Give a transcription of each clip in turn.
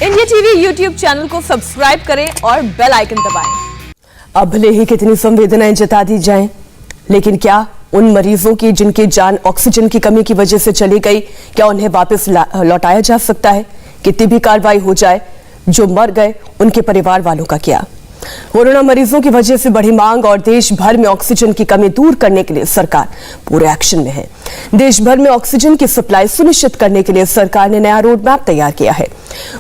India TV YouTube channel को subscribe करें और बेल आइकन दबाएं। अब भले ही कितनी संवेदनाएं जता दी जाएं, लेकिन क्या उन मरीजों की जिनकी जान ऑक्सीजन की कमी की वजह से चली गई, क्या उन्हें वापस लौटाया जा सकता है? कितनी भी कार्रवाई हो जाए, जो मर गए उनके परिवार वालों का क्या? कोरोना मरीजों की वजह से बढ़ी मांग और देश भर में ऑक्सीजन की कमी दूर करने के लिए सरकार पूरे एक्शन में है। देश भर में ऑक्सीजन की सप्लाई सुनिश्चित करने के लिए सरकार ने नया रोड मैप तैयार किया है।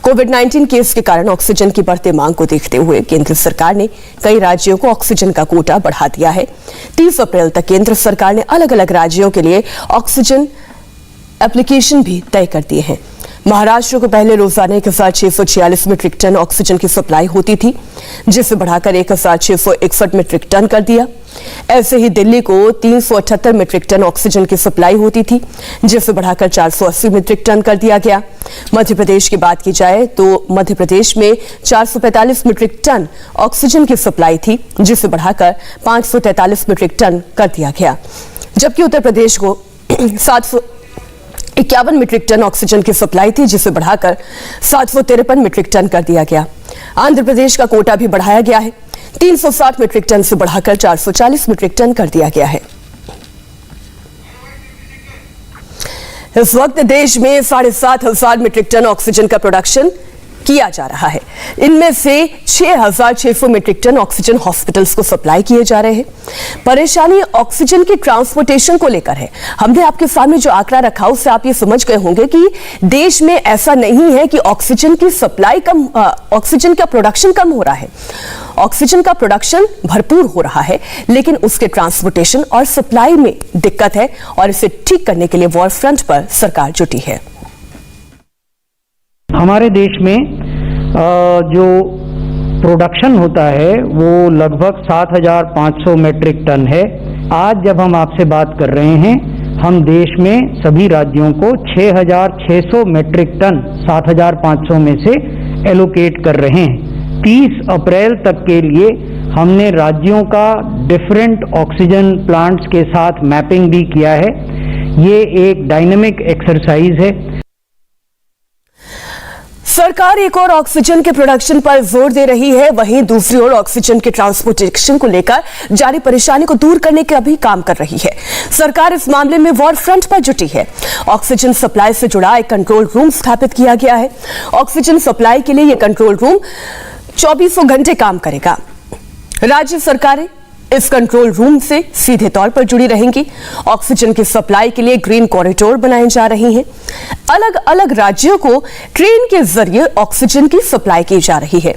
कोविड-19 केस के कारण ऑक्सीजन की बढ़ती मांग को देखते हुए केंद्र सरकार ने कई राज्यों को ऑक्सीजन का कोटा बढ़ा दिया है। 30 अप्रैल तक केंद्र सरकार ने अलग अलग राज्यों के लिए ऑक्सीजन एप्लीकेशन भी तय कर दिए हैं। महाराष्ट्र को पहले रोजाना 1646 मीट्रिक टन ऑक्सीजन की सप्लाई होती थी, जिसे बढ़ाकर 1661 मीट्रिक टन कर दिया। ऐसे ही दिल्ली को 378 मीट्रिक टन ऑक्सीजन की सप्लाई होती थी, जिसे बढ़ाकर 480 मीट्रिक टन कर दिया गया। मध्य प्रदेश की बात की जाए तो मध्य प्रदेश में 445 मीट्रिक टन ऑक्सीजन की सप्लाई थी, जिसे बढ़ाकर 543 मीट्रिक टन कर दिया गया। जबकि उत्तर प्रदेश को 751 मीट्रिक टन ऑक्सीजन की सप्लाई थी, जिसे बढ़ाकर 753 मीट्रिक टन कर दिया गया। आंध्र प्रदेश का कोटा भी बढ़ाया गया है, 360 मीट्रिक टन से बढ़ाकर 440 मीट्रिक टन कर दिया गया है। इस वक्त देश में 7,500 मीट्रिक टन ऑक्सीजन का प्रोडक्शन किया जा रहा है। इनमें से 6,600 मीट्रिक टन ऑक्सीजन हॉस्पिटल्स को सप्लाई किए जा रहे हैं। परेशानी ऑक्सीजन की ट्रांसपोर्टेशन को लेकर है। हमने आपके सामने जो आंकड़ा रखा उससे आप ये समझ गए होंगे कि देश में ऐसा नहीं है कि ऑक्सीजन की सप्लाई कम, ऑक्सीजन का प्रोडक्शन कम हो रहा है। ऑक्सीजन का प्रोडक्शन भरपूर हो रहा है, लेकिन उसके ट्रांसपोर्टेशन और सप्लाई में दिक्कत है और इसे ठीक करने के लिए वॉर फ्रंट पर सरकार जुटी है। हमारे देश में जो प्रोडक्शन होता है वो लगभग 7,500 मीट्रिक टन है। आज जब हम आपसे बात कर रहे हैं, हम देश में सभी राज्यों को 6,600 मीट्रिक टन 7,500 में से एलोकेट कर रहे हैं। 30 अप्रैल तक के लिए हमने राज्यों का डिफरेंट ऑक्सीजन प्लांट्स के साथ मैपिंग भी किया है। ये एक डायनेमिक एक्सरसाइज है। सरकार एक और ऑक्सीजन के प्रोडक्शन पर जोर दे रही है, वहीं दूसरी ओर ऑक्सीजन के ट्रांसपोर्टेशन को लेकर जारी परेशानी को दूर करने का भी काम कर रही है। सरकार इस मामले में वॉर फ्रंट पर जुटी है। ऑक्सीजन सप्लाई से जुड़ा एक कंट्रोल रूम स्थापित किया गया है। ऑक्सीजन सप्लाई के लिए यह कंट्रोल रूम 24 घंटे काम करेगा। राज्य सरकारें इस कंट्रोल रूम से सीधे तौर पर जुड़ी रहेंगी। ऑक्सीजन की सप्लाई के लिए ग्रीन कॉरिडोर बनाए जा रहे हैं। अलग अलग राज्यों को ट्रेन के जरिए ऑक्सीजन की सप्लाई की जा रही है।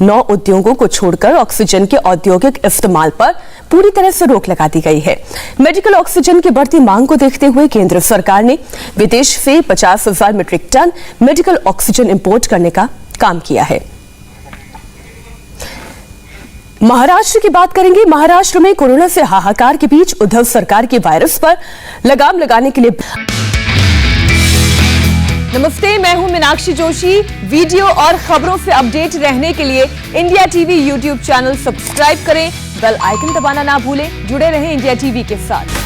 9 उद्योगों को छोड़कर ऑक्सीजन के औद्योगिक इस्तेमाल पर पूरी तरह से रोक लगा दी गई है। मेडिकल ऑक्सीजन की बढ़ती मांग को देखते हुए केंद्र सरकार ने विदेश से 50,000 metric ton medical oxygen import करने का काम किया है। महाराष्ट्र की बात करेंगे। महाराष्ट्र में कोरोना से हाहाकार के बीच उद्धव सरकार के वायरस पर लगाम लगाने के लिए। नमस्ते, मैं हूं मीनाक्षी जोशी। वीडियो और खबरों से अपडेट रहने के लिए India TV YouTube channel subscribe करें, बेल आइकन दबाना ना भूलें। जुड़े रहें इंडिया टीवी के साथ।